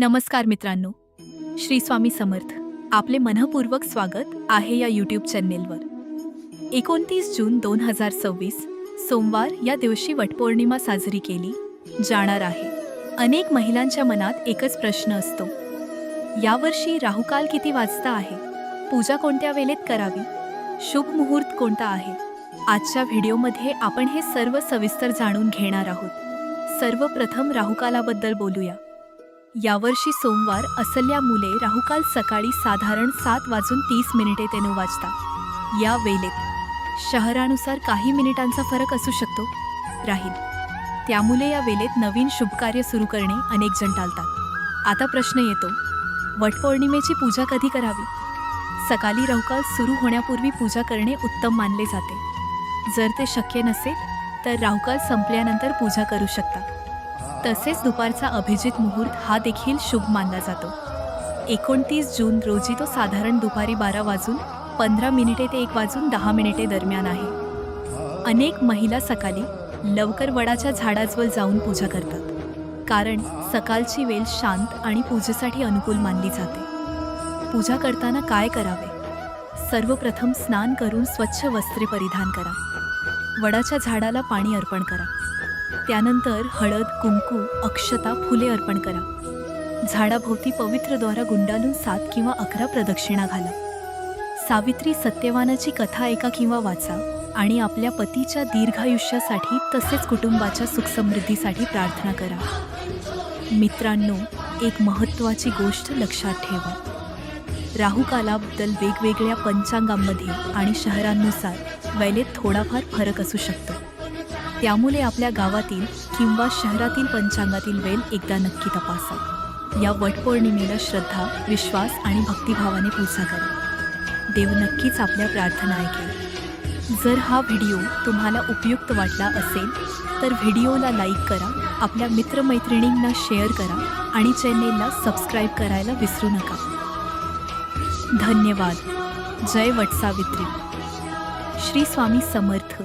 नमस्कार मित्रांनो, श्री स्वामी समर्थ. आपले मनःपूर्वक स्वागत आहे या यूट्यूब चॅनेलवर. 29 जून 2026 सोमवार या दिवशी वटपौर्णिमा साजरी केली जाणार आहे. अनेक महिलांच्या मनात एकच प्रश्न असतो, यावर्षी राहुकाल किती वाजता आहे, पूजा कोणत्या वेळेत करावी, शुभ मुहूर्त कोणता आहे. आजच्या व्हिडिओमध्ये आपण हे सर्व सविस्तर जाणून घेणार आहोत. सर्वप्रथम राहुकालाबद्दल बोलूया. यावर्षी सोमवार असल्यामुळे राहुकाल सकाळी साधारण 7:30 ते 9 वाजता या वेळेत शहरानुसार काही मिनिटांचा फरक असू शकतो राहील. त्यामुळे या वेळेत नवीन शुभकार्य सुरू करणे अनेक जण टाळतात. आता प्रश्न येतो, वटपौर्णिमेची पूजा कधी करावी. सकाळी राहुकाल सुरू होण्यापूर्वी पूजा करणे उत्तम मानले जाते. जर ते शक्य नसेल तर राहुकाल संपल्यानंतर पूजा करू शकता. तसेच दुपारचा अभिजित मुहूर्त हा देखील शुभ मानला जातो. 29 जून रोजी तो साधारण दुपारी 12:15 ते 1:10 दरम्यान आहे. अनेक महिला सकाळी लवकर वडाच्या झाडाजवळ जाऊन पूजा करतात, कारण सकाळची वेळ शांत आणि पूजेसाठी अनुकूल मानली जाते. पूजा करताना काय करावे. सर्वप्रथम स्नान करून स्वच्छ वस्त्रे परिधान करा. वडाच्या झाडाला पाणी अर्पण करा. त्यानंतर हळद, कुंकू, अक्षता, फुले अर्पण करा. झाडाभोवती पवित्र द्वारा गुंडाळून 7 किंवा 11 प्रदक्षिणा घाला. सावित्री सत्यवानाची कथा ऐका किंवा वाचा आणि आपल्या पतीच्या दीर्घायुष्यासाठी तसेच कुटुंबाच्या सुखसमृद्धीसाठी प्रार्थना करा. मित्रांनो, एक महत्त्वाची गोष्ट लक्षात ठेवा. राहुकालाबद्दल वेगवेगळ्या पंचांगांमध्ये आणि शहरांनुसार वेळेत थोडाफार फरक असू शकतो. त्यामुळे आपल्या गावातील किंवा शहरातील पंचांगातील वेळ एकदा नक्की तपासा. या वटपौर्णिमेला श्रद्धा, विश्वास आणि भक्तिभावाने पूजा करा. देव नक्कीच आपल्या प्रार्थना ऐकेल. जर हा व्हिडिओ तुम्हाला उपयुक्त वाटला असेल तर व्हिडिओला लाईक करा, आपल्या मित्रमैत्रिणींना शेअर करा आणि चॅनेलला सबस्क्राईब करायला विसरू नका. धन्यवाद. जय वटसावित्री. श्री स्वामी समर्थ.